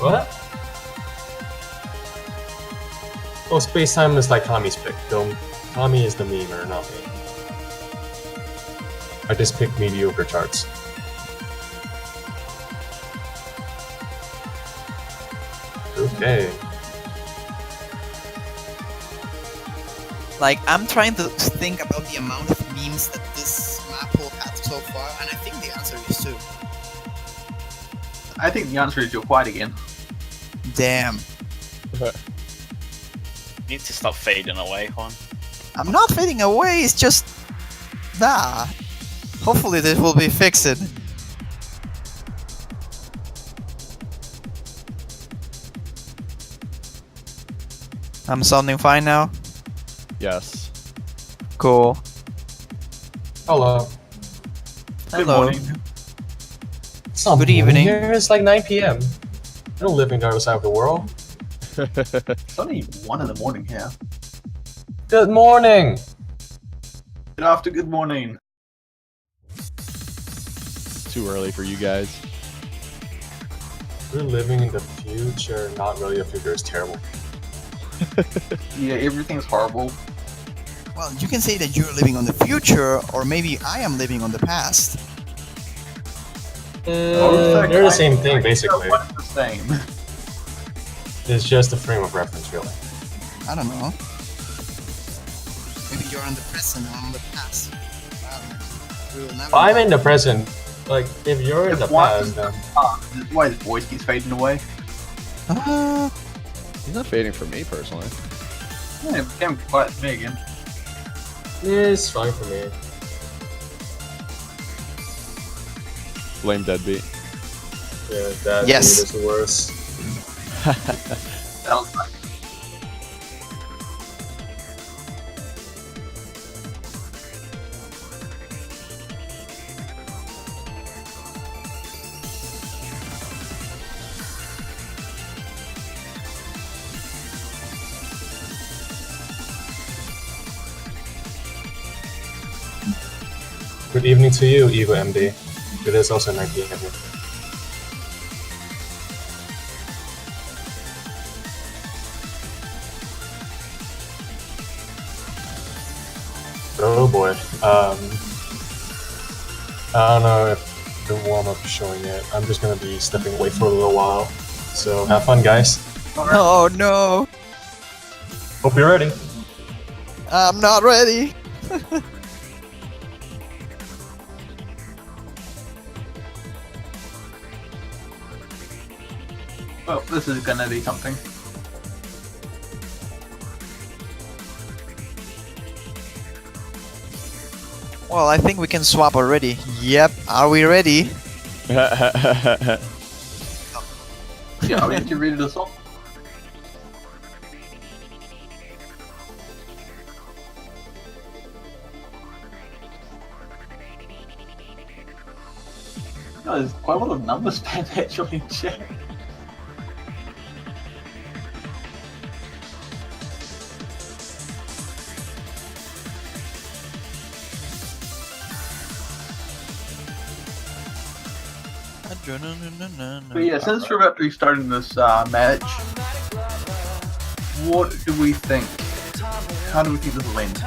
What? Oh, space-time is like Kami's pick. Kami is the memer, not me. I just pick mediocre charts. Okay. Like, I'm trying to think about the amount of memes that this map will have so far, and I think the answer is 2. I think the answer is you're quiet again. Damn. You need to stop fading away, Juan. I'm not fading away, it's just that. Hopefully this will be fixed. I'm sounding fine now? Yes. Cool. Hello. Good Hello. morning. It's not Good morning evening. Here. It's like 9 p.m. I don't live in the other side of the world. It's only 1 in the morning here. Good morning! Good after good morning. Too early for you guys. We're living in the future. Not really, the future is terrible. Yeah, everything's horrible. Well, you can say that you're living on the future, or maybe I am living on the past. They're the same thing, basically. What's the same? It's just a frame of reference, really. I don't know. Maybe you're on the present and I'm on the past. We will never I'm know. in the present. Like, if you're in If the one past, is- then... This is why his voice keeps fading away. He's not fading for me personally. Yeah, it became quiet to me again. Yeah, it's fine for me. Blame deadbeat. Yeah, that Yes. is the worst. Sounds like Good evening to you, Eagle MD. It is also 9 p.m. here. Oh boy. I don't know if the warm-up is showing yet. I'm just gonna be stepping away for a little while. So have fun, guys. Oh no! Hope you're ready. I'm not ready! well, this is gonna be something. Well, I think we can swap already. Yep, are we ready? Yeah, are we actually ready to swap? No, there's quite a lot of numbers spammed actually in chat. But yeah, since we're about to be starting this match, what do we think? How do we think this will end?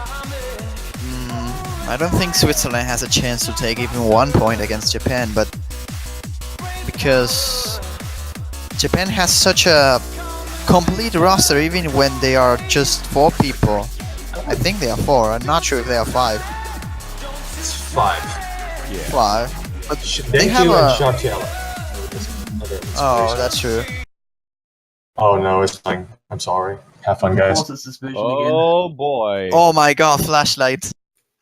I don't think Switzerland has a chance to take even 1 point against Japan, but because Japan has such a complete roster, even when they are just 4 people. I think they are 4. I'm not sure if they are 5. It's 5. Yeah. 5. But they Thank have you and a. Shatiala. Oh, that's true. Oh no, it's fine. I'm sorry. Have fun, Of guys. course, it's this version again. Oh boy. Oh my god, flashlight.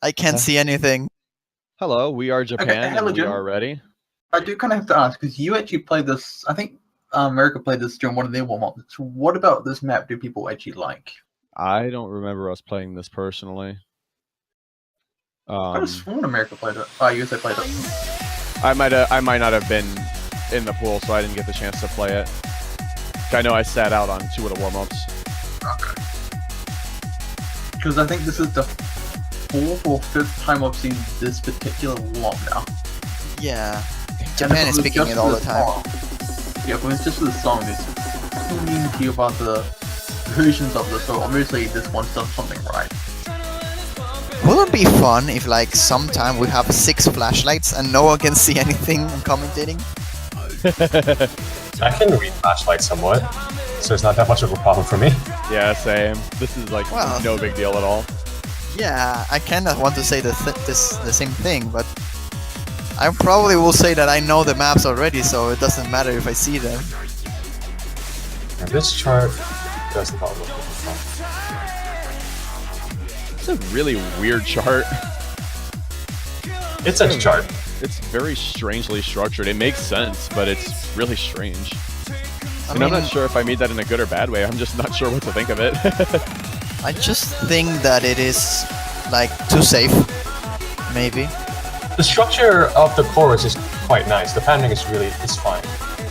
I can't see anything. Hello, we are Japan. hey, and we legit. are ready. I do kind of have to ask because you actually played this. I think America played this during one of their warm-ups. So what about this map do people actually like? I don't remember us playing this personally. I just sworn America played it. Oh, USA played it. I might not have been in the pool, so I didn't get the chance to play it. I know I sat out on 2 of the warm-ups. Okay. Because I think this is the 4th or 5th time I've seen this particular warm now. Yeah. And Japan it is was picking just it all the this time. warm. Yeah, when it's just the song, it's talking to you about the versions of the song. Obviously, this one's done something right. Wouldn't it be fun if, like, sometime we have 6 flashlights and no one can see anything and commentating? I can read flashlight somewhat, so it's not that much of a problem for me. Yeah, same. This is like Well. no big deal at all. Yeah, I kinda want to say the same thing, but I probably will say that I know the maps already, so it doesn't matter if I see them. And this chart does not look like fun. It's a really weird chart. It's a chart. It's very strangely structured. It makes sense, but it's really strange. I And mean, I'm not sure if I mean that in a good or bad way. I'm just not sure what to think of it. I just think that it is, like, too safe. Maybe. The structure of the chorus is quite nice. The patterning is fine.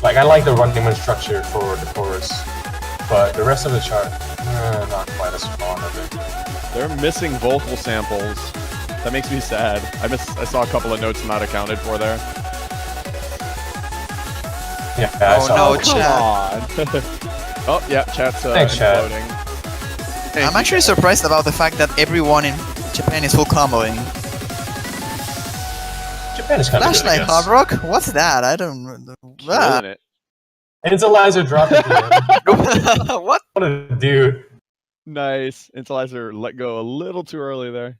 Like, I like the running structure for the chorus, but the rest of the chart, not quite as fond of it. They're missing vocal samples. That makes me sad. I saw a couple of notes not accounted for there. Yeah, I Oh, saw no, that. chat. on. Oh yeah, chat's Thanks, chat. imploding. I'm actually surprised about the fact that everyone in Japan is full comboing. Japan is kind of good, I Flashlight guess. Hard Rock? What's that? I don't. Killing it. Intellizer dropped at the end. What? What a dude. Nice. Intellizer let go a little too early there.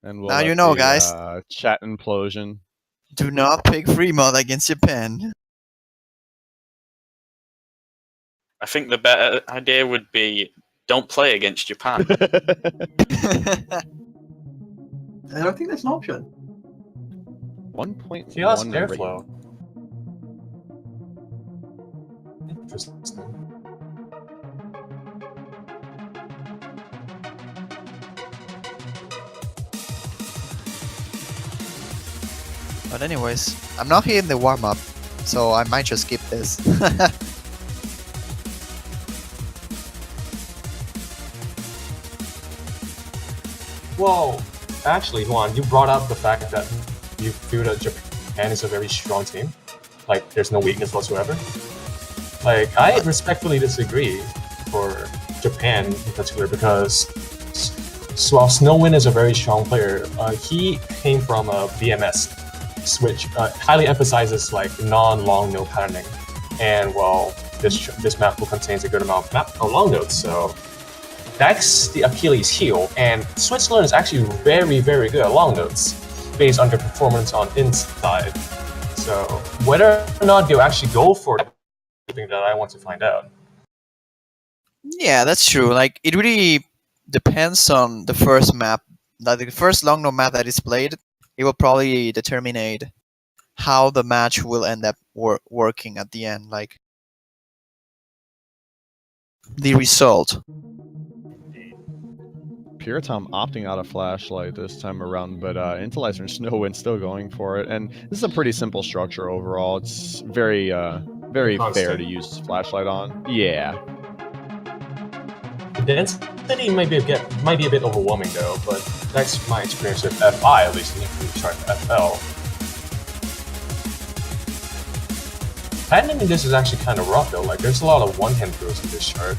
And we'll Now you let know, the, guys. Chat implosion. Do not pick free mod against Japan. I think the better idea would be don't play against Japan. I don't think that's an option. 1.1 He lost rate. airflow. Interesting. But anyways, I'm not here in the warm-up, so I might just skip this. Well, actually, Juan, you brought up the fact that you feel that Japan is a very strong team. Like, there's no weakness whatsoever. Like, I respectfully disagree for Japan in particular because while Snowwind is a very strong player, he came from a BMS, which highly emphasizes like non-long note patterning, and well, this map will contains a good amount of long notes, so that's the Achilles heel. And Switzerland is actually very, very good at long notes, based on their performance on inside. So whether or not they'll actually go for it, something that I want to find out. Yeah, that's true. Like, it really depends on the first map. Like, the first long note map that is played, it will probably determine how the match will end up working at the end. Like, the result. Puritom opting out of Flashlight this time around, but Intellizer and Snowwind still going for it. And this is a pretty simple structure overall. It's very fair Constant. to use Flashlight on. Yeah. The density might be a bit overwhelming though, but that's my experience with FI, at least in the chart FL. Patterning in this is actually kind of rough though, like there's a lot of one-hand throws in this chart.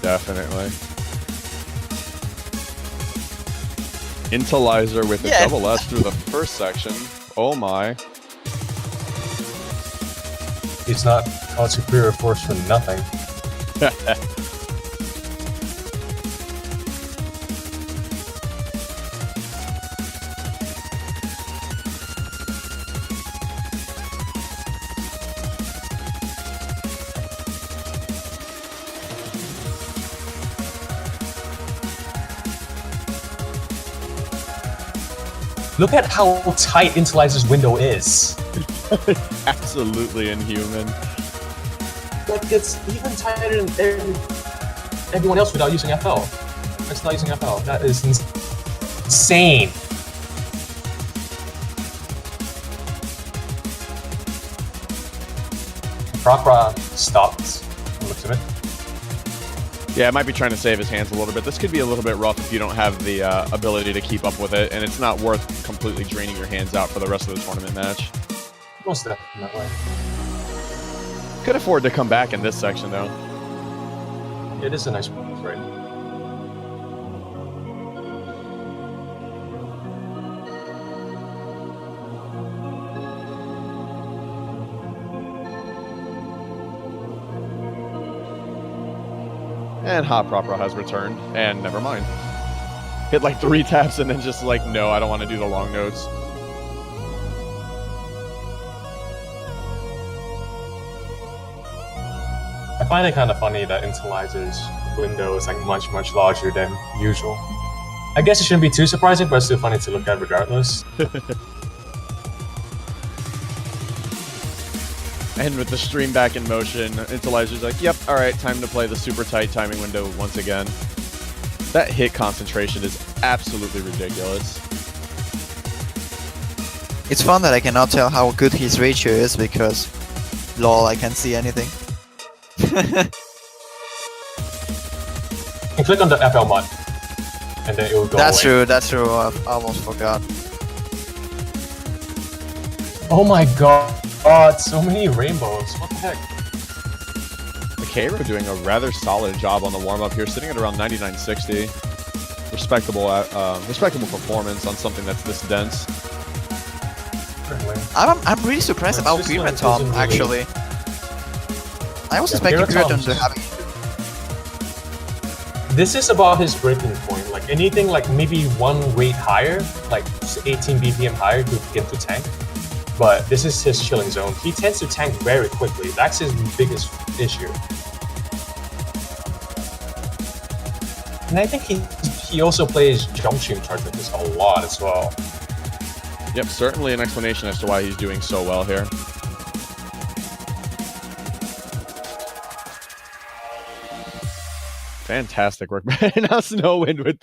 Definitely. Intellizer with a Yeah. double S through the first section. Oh my. It's not called superior force for nothing. Look at how tight Intellizer's window is. Absolutely inhuman. Like, it's even tighter than everyone else without using FL. It's not using FL. That is insane. Rockra stopped. Looks of it. Yeah, it might be trying to save his hands a little bit. This could be a little bit rough if you don't have the ability to keep up with it, and it's not worth completely draining your hands out for the rest of the tournament match. Most definitely. Could afford to come back in this section, though. It is a nice break. And Hot Proper has returned, and never mind. Hit like 3 taps and then just like, no, I don't want to do the long notes. I find it kind of funny that Intelizer's window is like much larger than usual. I guess it shouldn't be too surprising, but it's still funny to look at regardless. And with the stream back in motion, Intelizer's like, yep, alright, time to play the super tight timing window once again. That hit concentration is absolutely ridiculous. It's fun that I cannot tell how good his ratio is because, lol, I can't see anything. And click on the FL mod, and then it will go That's away. true, I almost forgot. Oh my god, so many rainbows. What the heck? Cairo doing a rather solid job on the warm-up here, sitting at around 9960. Respectable performance on something that's this dense. I'm really surprised It's about just like Piratom, doesn't really- actually. I was Yeah, expecting Piratom Piratom's- to have... This is about his breaking point. Like anything like maybe one weight higher, like 18 BPM higher, could begin to tank. But this is his chilling zone. He tends to tank very quickly. That's his biggest issue. And I think he also plays jump stream charge with this a lot as well. Yep, certainly an explanation as to why he's doing so well here. Fantastic work. Now Snowwind with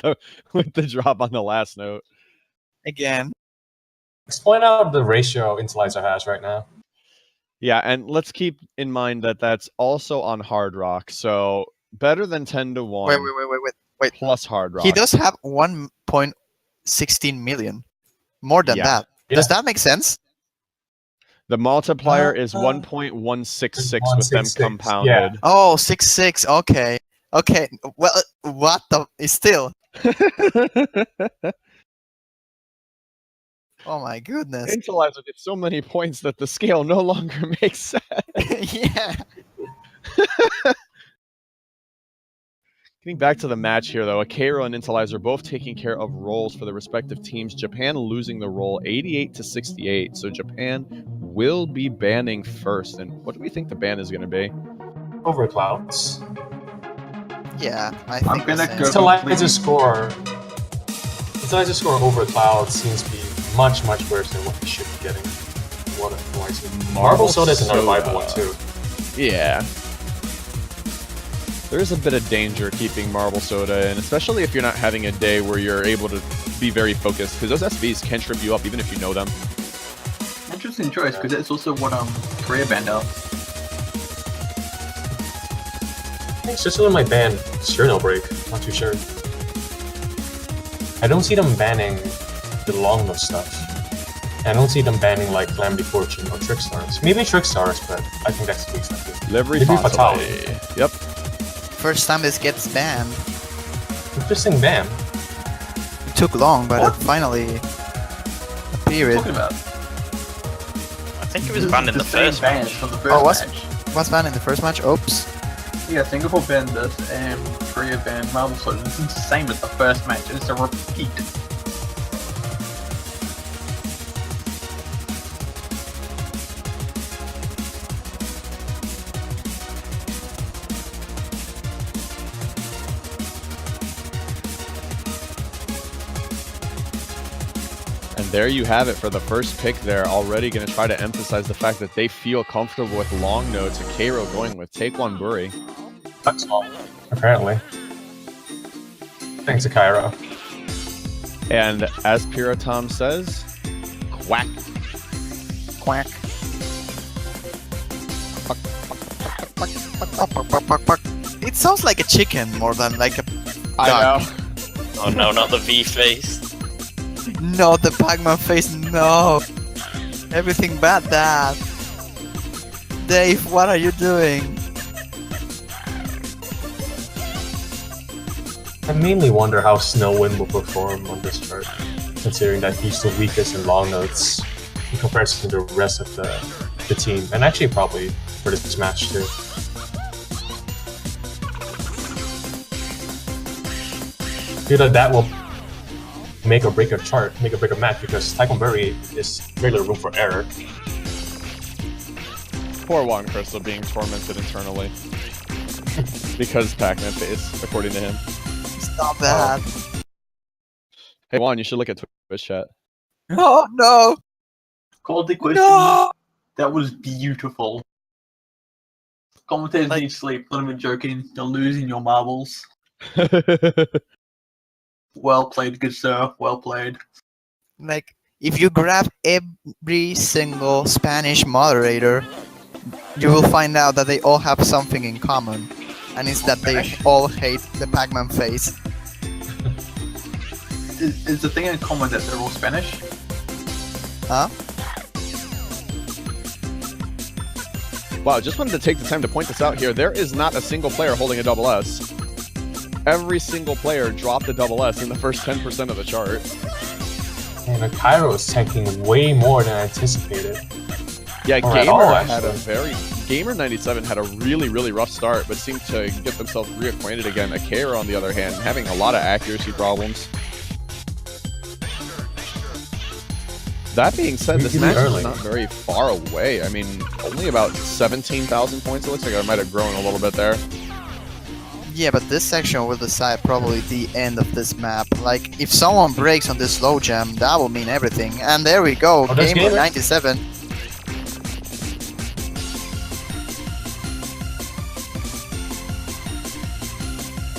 the drop on the last note. Again. Let's point out the ratio Intellizer has right now. Yeah, and let's keep in mind that that's also on Hard Rock, so better than 10 to 1 Wait. plus Hard Rock. He does have 1.16 million. More than Yeah. that. Yeah. Does that make sense? The multiplier is 1.166 with them 166, compounded. yeah. Oh, 6.6. Okay. Okay. Well, what the... It's still... Oh my goodness. Intellizer gets so many points that the scale no longer makes sense. Yeah. Getting back to the match here, though, Akero and Intellizer both taking care of roles for the respective teams. Japan losing the role 88 to 68, so Japan will be banning first. And what do we think the ban is going to be? Over clouds. Yeah, I I'm think gonna the same. go- Intellizer score over clouds seems to be much worse than what he should be getting. What a Marble Soda is another viable one too. Yeah. There's a bit of danger keeping Marble Soda in, especially if you're not having a day where you're able to be very focused, because those SVs can trip you up even if you know them. Interesting choice, because it's also what Korea banned out. I think Switzerland might ban Sternal Break. Not too sure. I don't see them banning the long note stuff. I don't see them banning like Calamity Fortune or Trick Stars. Maybe Trick Stars, but I think that's too expensive. Livery Maybe Fatality. Yep. First time this gets banned. Interesting ban. It took long, but What? it finally What appeared. are you talking about? I think it was banned in the first ban match. from the first Oh, was- match. Was banned in the first match? Oops. Yeah, Singapore banned this and Korea banned Marble Soda. This is the same as the first match. It's a repeat. And there you have it for the first pick there. Already going to try to emphasize the fact that they feel comfortable with long notes. Akero going with Take One Buri. That's all. Apparently. Thanks to Cairo. And as Piratom says, quack. Quack. It sounds like a chicken more than like a I duck. know. Oh no, not the V face. No, the Pac-Man face, no. Everything but that. Dave, what are you doing? I mainly wonder how Snowwind will perform on this chart, considering that he's the weakest in long notes in comparison to the rest of the team, and actually probably for this match too. I feel that will make or break a chart, make or break a match, because Tycoon Berry is very little room for error. Poor Juan Crystal being tormented internally. Because Pac-Man face, according to him. Stop that. Hey Juan, you should look at Twitch chat. Oh, no. Called the question. No. That was beautiful. Commentators need sleep. Let them be joking. You're losing your marbles. Well played, good sir. Well played. Like, if you grab every single Spanish moderator, you will find out that they all have something in common. And it's that they all hate the Pac-Man face. Is the thing in common that they're all Spanish? Huh? Wow, just wanted to take the time to point this out here. There is not a single player holding a double S. Every single player dropped a double S in the first 10% of the chart. And Cairo is tanking way more than anticipated. Yeah, Or at all, Gamer97 had a really rough start, but seemed to get themselves reacquainted again. Akira, on the other hand, having a lot of accuracy problems. That being said, this match is not very far away. I mean, only about 17,000 points. It looks like I might have grown a little bit there. Yeah, but this section will decide probably the end of this map. Like, if someone breaks on this low jam, that will mean everything. And there we go, Gamer 97.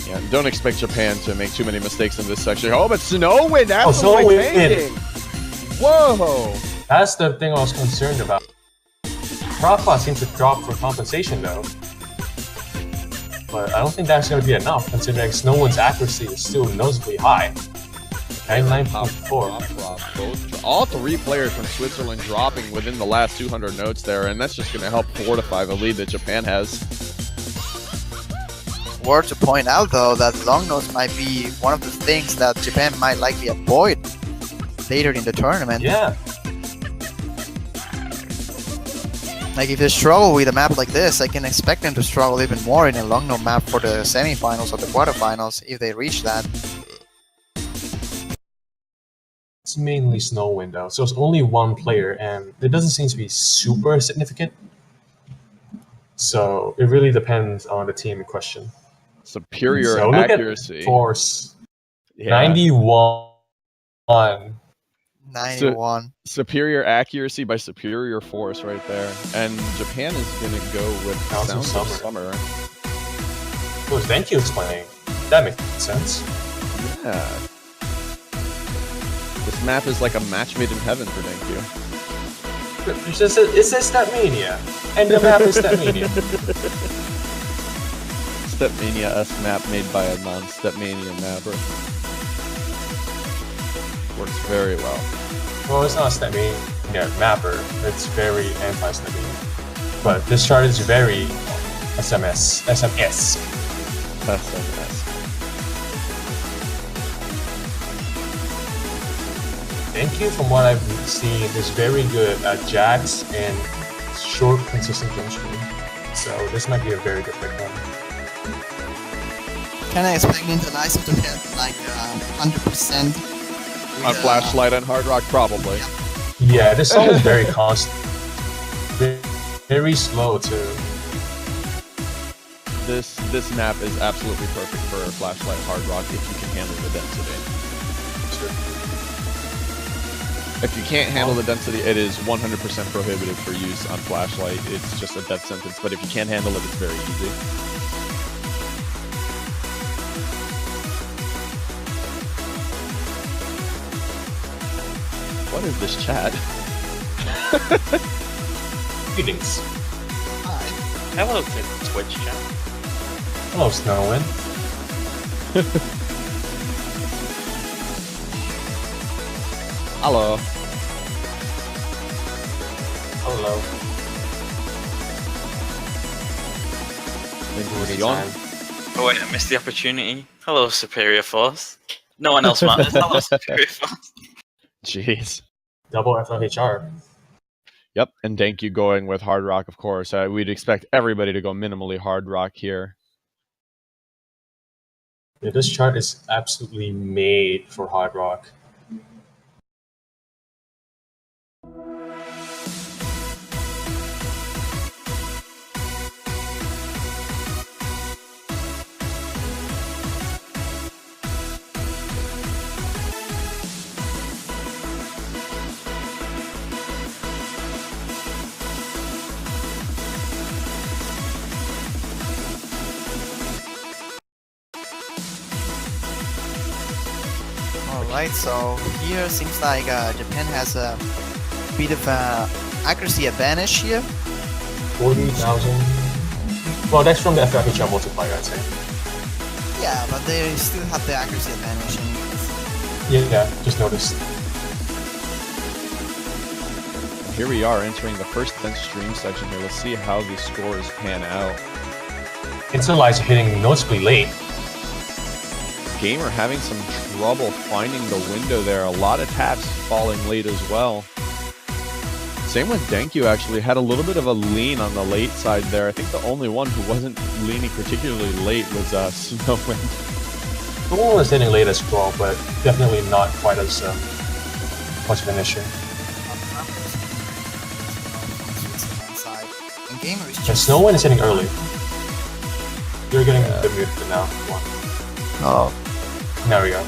Yeah, don't expect Japan to make too many mistakes in this section. Oh, but Snowwind, that's Snowwind tanking. Whoa! That's the thing I was concerned about. Rafa seems to drop for compensation though. But I don't think that's going to be enough, considering Snowwind's accuracy is still noticeably high. 99.4. All three players from Switzerland dropping within the last 200 notes there, and that's just going to help fortify the lead that Japan has. Worth to point out though that long notes might be one of the things that Japan might likely avoid later in the tournament. Yeah. Like, if they struggle with a map like this, I can expect them to struggle even more in a long note map for the semifinals or the quarterfinals if they reach that. It's mainly Snowwind though, so it's only one player, and it doesn't seem to be super significant. So it really depends on the team in question. Superior So look accuracy. at Force. Yeah. 91. 91. Superior accuracy by superior force right there. And Japan is going to go with Sounds of Sounds of Summer. Summer. Oh, thank you explaining. That makes sense. Yeah. This map is like a match made in heaven for Denkyu. It's just Stepmania. And the map is Stepmania. Stepmania-esque map made by a non-Stepmania mapper. Works very well. Well, it's not Stepmania mapper. It's very anti-Stepmania. But this chart is very SMS. SMS. Thank you, from what I've seen, is very good at jacks and short, consistent jump screen. So this might be a very good pick one. Can I expect Internalizer to hit like 100%? On Flashlight and Hard Rock, probably. Yeah, this song is very constant. Very slow too. This map is absolutely perfect for Flashlight Hard Rock if you can handle the density. Sure. If you can't handle the density, it is 100% prohibited for use on Flashlight. It's just a death sentence, but if you can handle it, it's very easy. What is this chat? Greetings. Hello to Twitch chat. Hello, Snowwind. Hello. Hello. Bendición. Oh wait, I missed the opportunity. Hello, Superior Force. No one else matters. Hello, Superior Force. Jeez. Double FFHR. Yep, and thank you going with Hard Rock, of course. We'd expect everybody to go minimally Hard Rock here. Yeah, this chart is absolutely made for hard rock. Alright, so here seems like Japan has a bit of accuracy advantage here. 40,000. Well, that's from the FFHR multiplier, I'd say. Yeah, but they still have the accuracy advantage. Yeah, just noticed. Here we are entering the first bench stream section here. Let's see how the scores pan out. Interlizer hitting noticeably late. Gamer having some trouble finding the window there. A lot of taps falling late as well. Same with Denkyu, actually. Had a little bit of a lean on the late side there. I think the only one who wasn't leaning particularly late was Snowwind. The one was hitting late as well, but definitely not quite as much of an issue. And Gamer is And just Snowwind is hitting early. You're getting the mute for now. oh, There we go.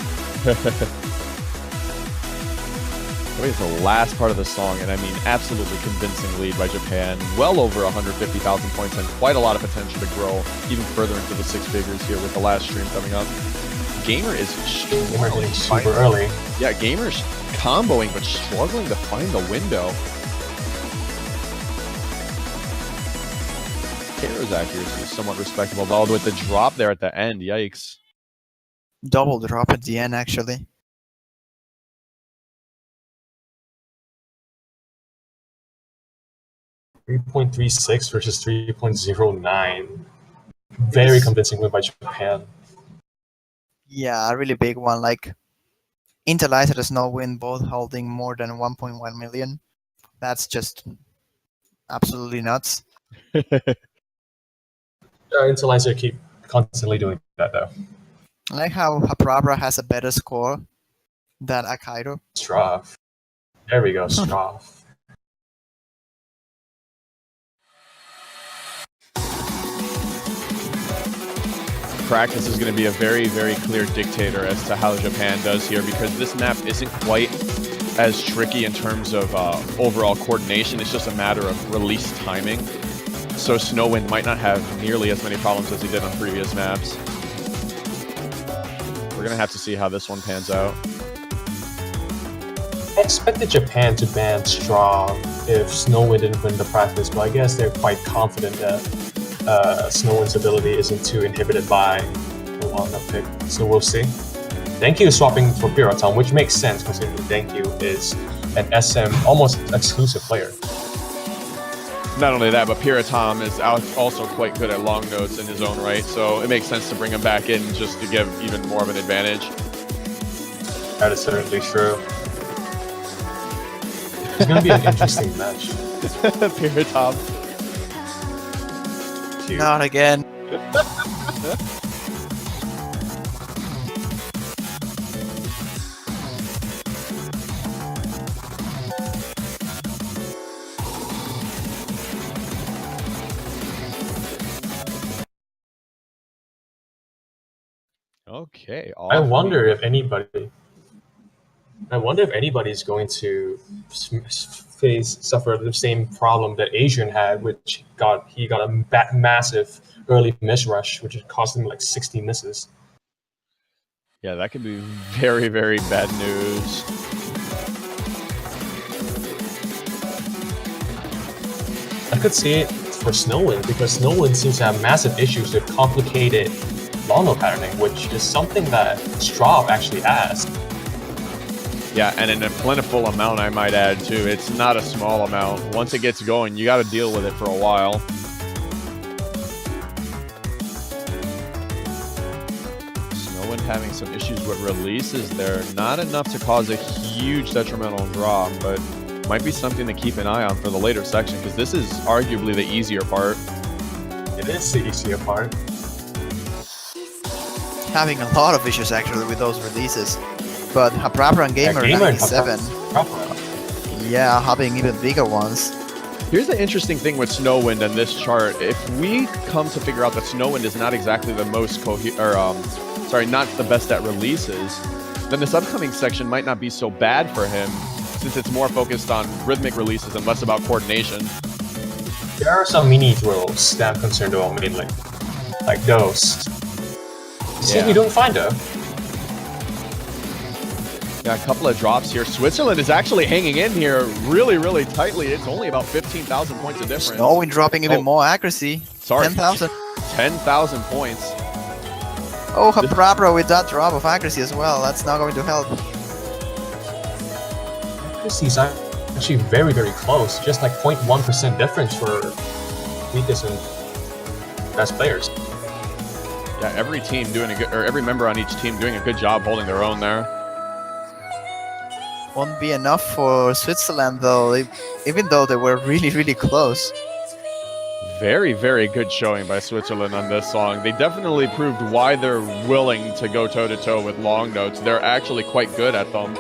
It's the last part of the song, and I mean, absolutely convincing lead by Japan. Well over 150,000 points and quite a lot of potential to grow even further into the six figures here with the last stream coming up. Gamer is Gamer hitting super early. Yeah, Gamer's comboing, but struggling to find the window. Karo's accuracy is somewhat respectable, but with the drop there at the end, yikes. double drop at the end actually. .36 versus 3.09. Very convincing win by Japan. Yeah, a really big one. Like Interlizer and Snowwind both holding more than 1.1 million. That's just absolutely nuts. Interlizer keep constantly doing that though. I like how Haprabra has a better score than Akaido. Straff. There we go, Straff. Practice is going to be a very, very clear dictator as to how Japan does here, because this map isn't quite as tricky in terms of overall coordination. It's just a matter of release timing. So Snowwind might not have nearly as many problems as he did on previous maps. We're going to have to see how this one pans out. I expected Japan to ban strong if Snowwind didn't win the practice, but I guess they're quite confident that Snowwind's ability isn't too inhibited by the walnut pick, so we'll see. Denkyu is swapping for Piratom, which makes sense considering Denkyu is an SM almost exclusive player. Not only that, but Piratom is also quite good at long notes in his own right, so it makes sense to bring him back in just to give even more of an advantage. That is certainly true. It's going to be an interesting match. Piratom. Cute. Not again. Okay. I wonder if anybody's going to suffer the same problem that Adrian had, which he got a massive early miss rush, which cost him like 60 misses. Yeah, that could be very, very bad news. I could see it for Snowwind, because Snowwind seems to have massive issues with complicated long note patterning, which is something that Straub actually has. Yeah, and in a plentiful amount, I might add, too. It's not a small amount. Once it gets going, you got to deal with it for a while. Snowwind having some issues with releases there. Not enough to cause a huge detrimental drop, but might be something to keep an eye on for the later section, because this is arguably the easier part. It is the easier part. Having a lot of issues actually with those releases. But Haprapra and Gamer and 97, Haprapra. yeah, having even bigger ones. Here's the interesting thing with Snowwind and this chart. If we come to figure out that Snowwind is not exactly the most not the best at releases, then this upcoming section might not be so bad for him, since it's more focused on rhythmic releases and less about coordination. There are some mini throws that I'm concerned about mainly, like those. See if you don't find them. Yeah, a couple of drops here. Switzerland is actually hanging in here really, really tightly. It's only about 15,000 points of difference. Snowwind dropping even more accuracy. Sorry. 10,000. 10,000 points. Oh, Haprapra with that drop of accuracy as well. That's not going to help. Accuracy is actually very, very close. Just like 0.1% difference for weakest and best players. Yeah, every team doing a good, or every member on each team doing a good job holding their own there. Won't be enough for Switzerland though, even though they were really, really close. Very, very good showing by Switzerland on this song. They definitely proved why they're willing to go toe-to-toe with long notes. They're actually quite good at them.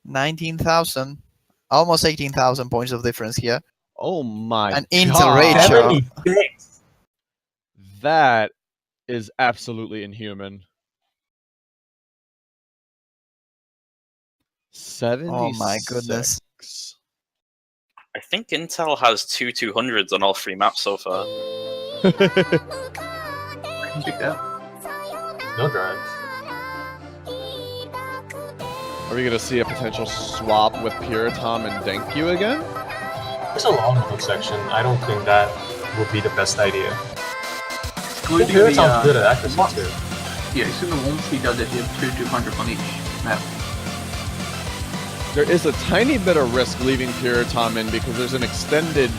$19,000, almost 18,000 points of difference here. Oh my An God. inter-ratio. That is absolutely inhuman. 76. Oh my goodness. I think Intel has two 200s on all three maps so far. I can check that. No drive. Are we going to see a potential swap with Puritom and Denkyu again? There's a long note section. I don't think that would be the best idea. Excluding Pure sounds good the, at accuracy too. yeah, assuming once he does it, he has two 200s on each map. There is a tiny bit of risk leaving Puritom in because there's an extended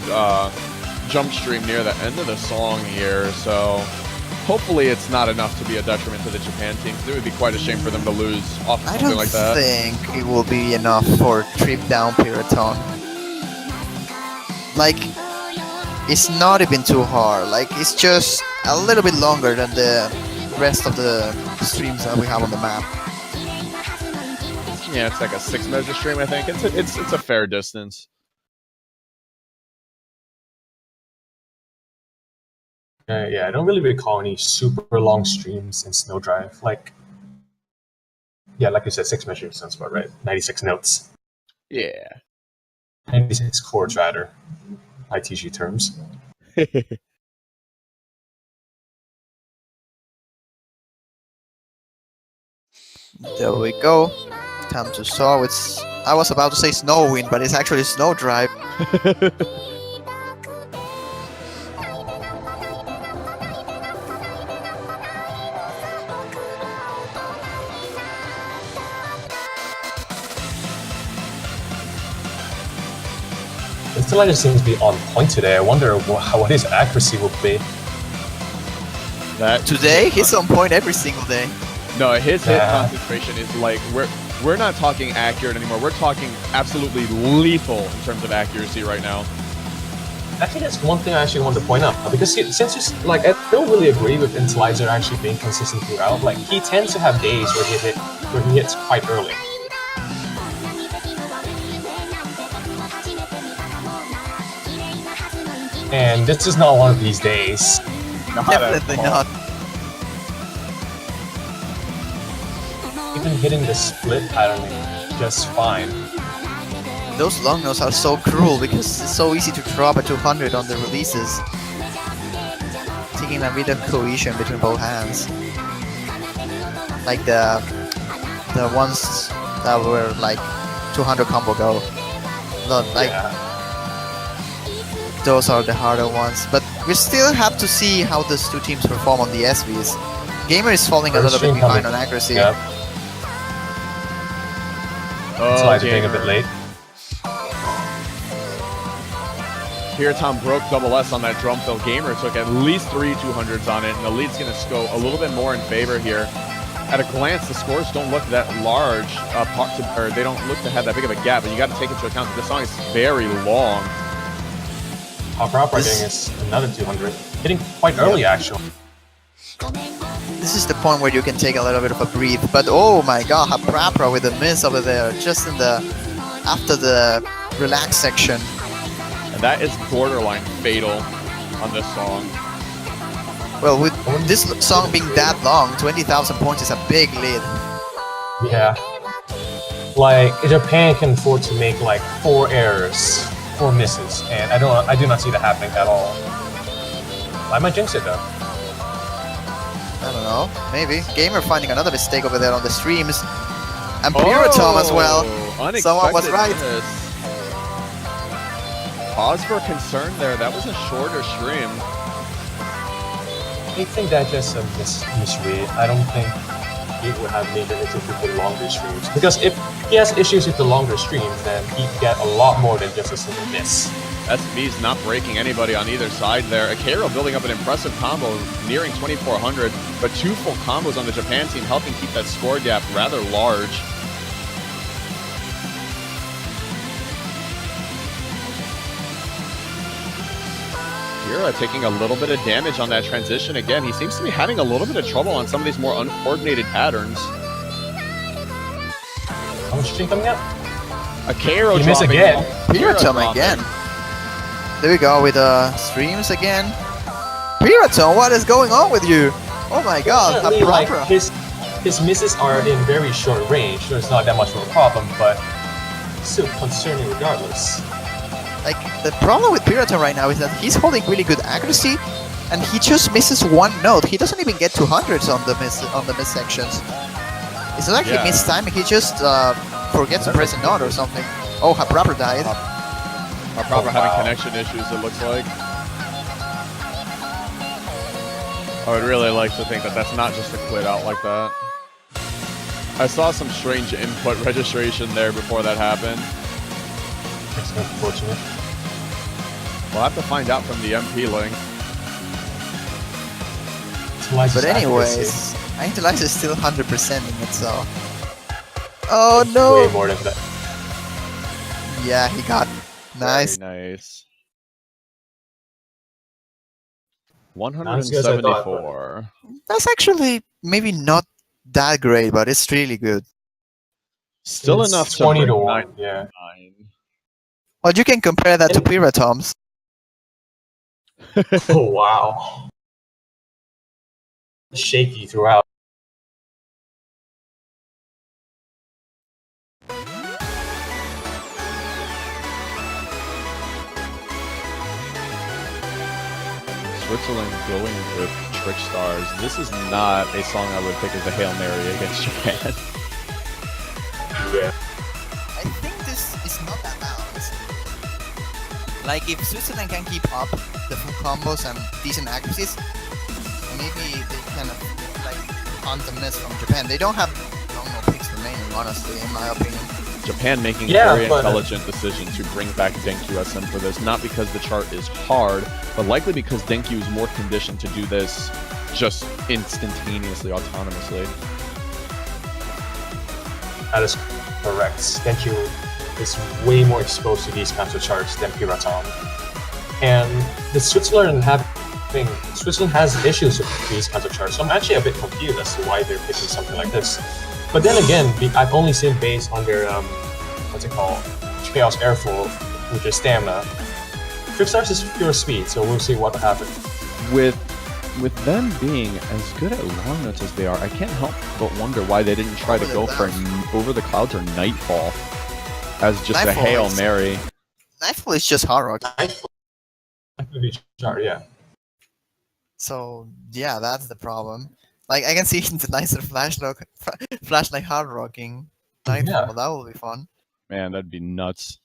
jump stream near the end of the song here, so hopefully it's not enough to be a detriment to the Japan team, because it would be quite a shame for them to lose off I something don't like that. think it will be enough for trip down Piraton. Like, it's not even too hard. Like, it's just a little bit longer than the rest of the streams that we have on the map. Yeah, it's like a 6-measure stream, I think. It's a fair distance. Yeah, I don't really recall any super long streams in Snowdrive. Like, yeah, like you said, 6 measures sounds about right. 96 notes. Yeah. 96 chords, rather. ITG terms. There we go. Time to saw. I was about to say Snowwind, but it's actually Snowdrive. Intelliger seems to be on point today. I wonder what his accuracy will be. That Today, he's on point every single day. No, his hit Yeah. concentration is like we're not talking accurate anymore. We're talking absolutely lethal in terms of accuracy right now. I think that's one thing I actually want to point out, because since like I don't really agree with Intelliger actually being consistent throughout. Like, he tends to have days where he hits quite early. And this is not one of these days. Definitely not. Even hitting the split pattern just fine. Those long notes are so cruel because it's so easy to drop a 200 on the releases. Taking a bit of cohesion between both hands. Like the ones that were like 200 combo go. Like Yeah. those are the harder ones. But we still have to see how these two teams perform on the SVs. Gamer is falling a First little bit stream behind coming. on accuracy. Yep. That's why it's being a Gamer. bit late. Here, Tom broke double S on that drum fill. Gamer took at least 3 200s on it, and the lead's going to go a little bit more in favor here. At a glance, the scores don't look that large, or they don't look to have that big of a gap, but you got to take into account that this song is very long. Opera getting is another 200. Hitting quite early, actually. This is the point where you can take a little bit of a breathe. But oh my god, Haprapra with a miss over there, just in the after the relax section. And that is borderline fatal on this song. Well, with this song being that long, 20,000 points is a big lead. Yeah. Like, Japan can afford to make like 4 errors, 4 misses, and I do not see that happening at all. I might jinx it though. I don't know, maybe. Gamer finding another mistake over there on the streams. And Piratom as well. Unexpected Someone was right. miss. Pause for concern there. That was a shorter stream. I think that's just a misread. I don't think he would have major issues with the longer streams. Because if he has issues with the longer streams, then he'd get a lot more than just a single miss. SV's not breaking anybody on either side there. Akero building up an impressive combo, nearing 2,400, but 2 full combos on the Japan team, helping keep that score gap rather large. Akira taking a little bit of damage on that transition again. He seems to be having a little bit of trouble on some of these more uncoordinated patterns. How much stream coming up? Akero He missed dropping. again. Piratom again. There we go with streams again. Piratom, what is going on with you? Oh my god, Certainly, like, Haprapra. his misses are in very short range, so it's not that much of a problem, but still concerning regardless. Like, the problem with Piratom right now is that he's holding really good accuracy, and he just misses one note. He doesn't even get 200s on the miss sections. It's not like he missed time, he just forgets to press a note or something. Oh, Haprapra died. Haprapra having connection issues, it looks like. I would really like to think that that's not just a quit out like that. I saw some strange input registration there before that happened. It's unfortunate. We'll have to find out from the MP link. But anyways, Angelix is still 100% in it, so... Oh no! Way more than that. Yeah, he got nice. Very nice. Not as good as I thought, 174. That's actually maybe not that great, but it's really good. Still It's enough 20 to to bring 1, 9. yeah. Well, you can compare that to Piratom's. Oh wow. Shaky throughout. Switzerland going with Trick Stars. This is not a song I would pick as a Hail Mary against Japan. Yeah. I think this is not that balanced. Like, if Switzerland can keep up the full combos and decent accuracies, maybe they can hunt the miss from Japan. They don't have no picks remaining, honestly, in my opinion. Japan making Yeah, a very but- intelligent decision to bring back Denkyu SM for this, not because the chart is hard, but likely because Denkyu is more conditioned to do this just instantaneously, autonomously. That is correct. Denkyu is way more exposed to these kinds of charts than Piratom. And the Switzerland has issues with these kinds of charts, so I'm actually a bit confused as to why they're picking something like this. But then again, I've only seen based on their what's it called? Chaos Airflow, which is stamina. Trickstars is pure speed, so we'll see what happens. With them being as good at long notes as they are, I can't help but wonder why they didn't try to go for Over the Clouds or Nightfall as just Nightfall a Hail is- Mary. Nightfall is just hard rock. Chart, yeah. So, yeah, that's the problem. Like, I can see the nicer flashlight hard rocking Nightfall. Yeah. That will be fun. Man, that'd be nuts.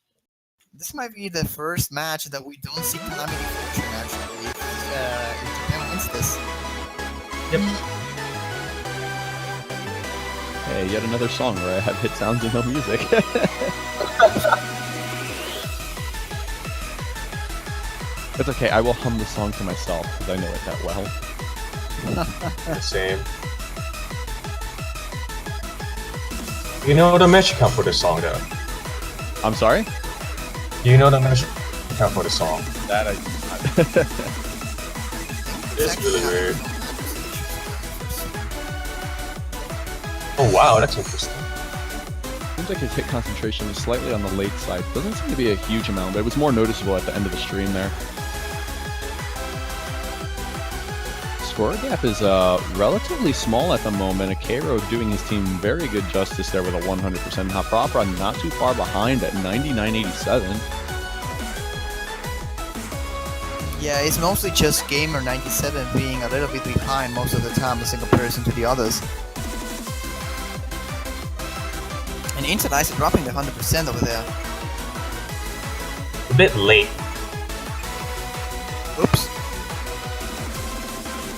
This might be the first match that we don't see Calamity Fortune actually. If Japan wins this. Yep. Hey, yet another song where I have hit sounds and no music. It's okay, I will hum the song to myself because I know it that well. The same. You know the match count for the song, though. I'm sorry? Do you know the match count for the song? That I It's really weird. Oh wow, that's interesting. Seems like his hit concentration is slightly on the late side. Doesn't seem to be a huge amount, but it was more noticeable at the end of the stream there. Score gap is relatively small at the moment. Akero doing his team very good justice there with a 100%. Haprapra not too far behind at 99.87. Yeah, it's mostly just Gamer 97 being a little bit behind most of the time in comparison to the others. And Interlice is dropping the 100% over there. A bit late. Oops.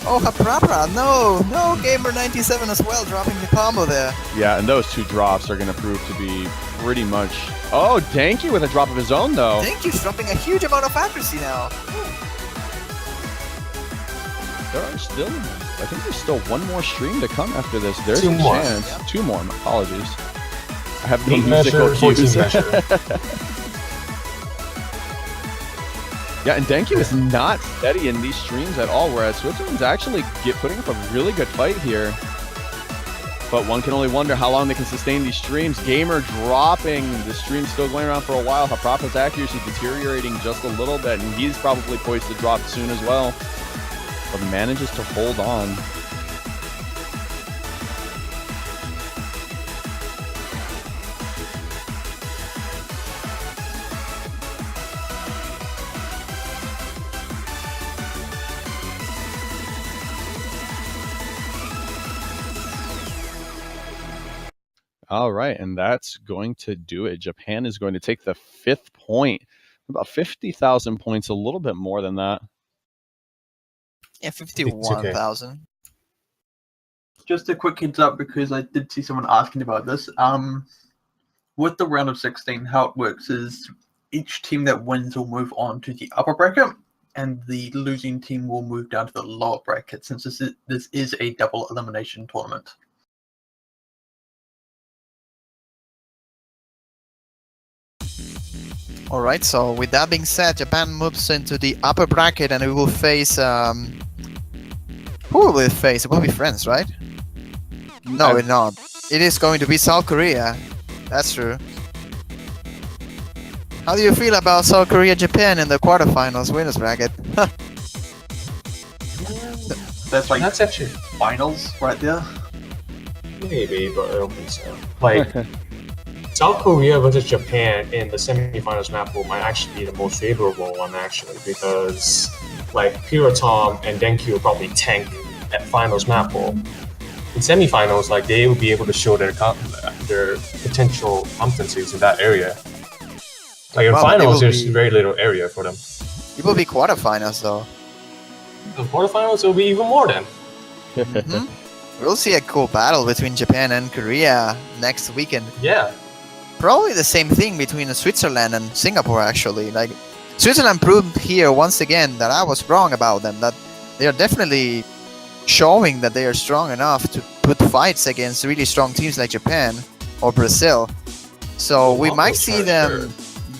Oh, Haprapra, no, Gamer 97 as well, dropping the combo there. Yeah, and those two drops are going to prove to be pretty much... Oh, Danky with a drop of his own, though. Danky's dropping a huge amount of accuracy now. There are still... I think there's still one more stream to come after this. There's Two a more. chance. Yep. Two more, apologies. I have no 8 musical measure, 14 cues. measure. Yeah, and Danky was not steady in these streams at all, whereas Switzerland's actually putting up a really good fight here. But one can only wonder how long they can sustain these streams. Gamer dropping, the stream's still going around for a while. Haprapa's accuracy deteriorating just a little bit, and he's probably poised to drop soon as well. But manages to hold on. All right, and that's going to do it. Japan is going to take the 5th point. About 50,000 points, a little bit more than that. Yeah, 51,000. Just a quick heads up because I did see someone asking about this. With the round of 16, how it works is each team that wins will move on to the upper bracket, and the losing team will move down to the lower bracket since this is a double elimination tournament. Alright, so with that being said, Japan moves into the upper bracket and we will face... Who will we face? It will be France, right? No, it's not. It is going to be South Korea. That's true. How do you feel about South Korea, Japan in the quarterfinals winners bracket? That's actually finals right there. maybe, but I don't think so. Like South Korea versus Japan in the semifinals map pool might actually be the most favorable one actually, because like Piratom and Denkyu will probably tank at finals map pool. In semifinals, like they will be able to show their potential competencies in that area. Like in Well, but it finals, will there's be- very little area for them. It will be quarterfinals though. The quarterfinals will be even more then. Mhm. We'll see a cool battle between Japan and Korea next weekend. Yeah. Probably the same thing between Switzerland and Singapore actually. Like Switzerland proved here once again that I was wrong about them, that they are definitely showing that they are strong enough to put fights against really strong teams like Japan or Brazil. So we Long might nose, see for them sure.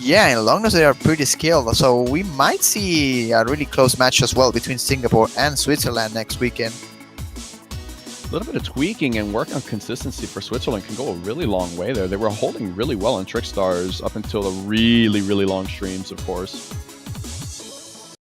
yeah, in long nose they are pretty skilled. So we might see a really close match as well between Singapore and Switzerland next weekend. A little bit of tweaking and work on consistency for Switzerland can go a really long way there. They were holding really well on Trick Stars up until the really, really long streams, of course.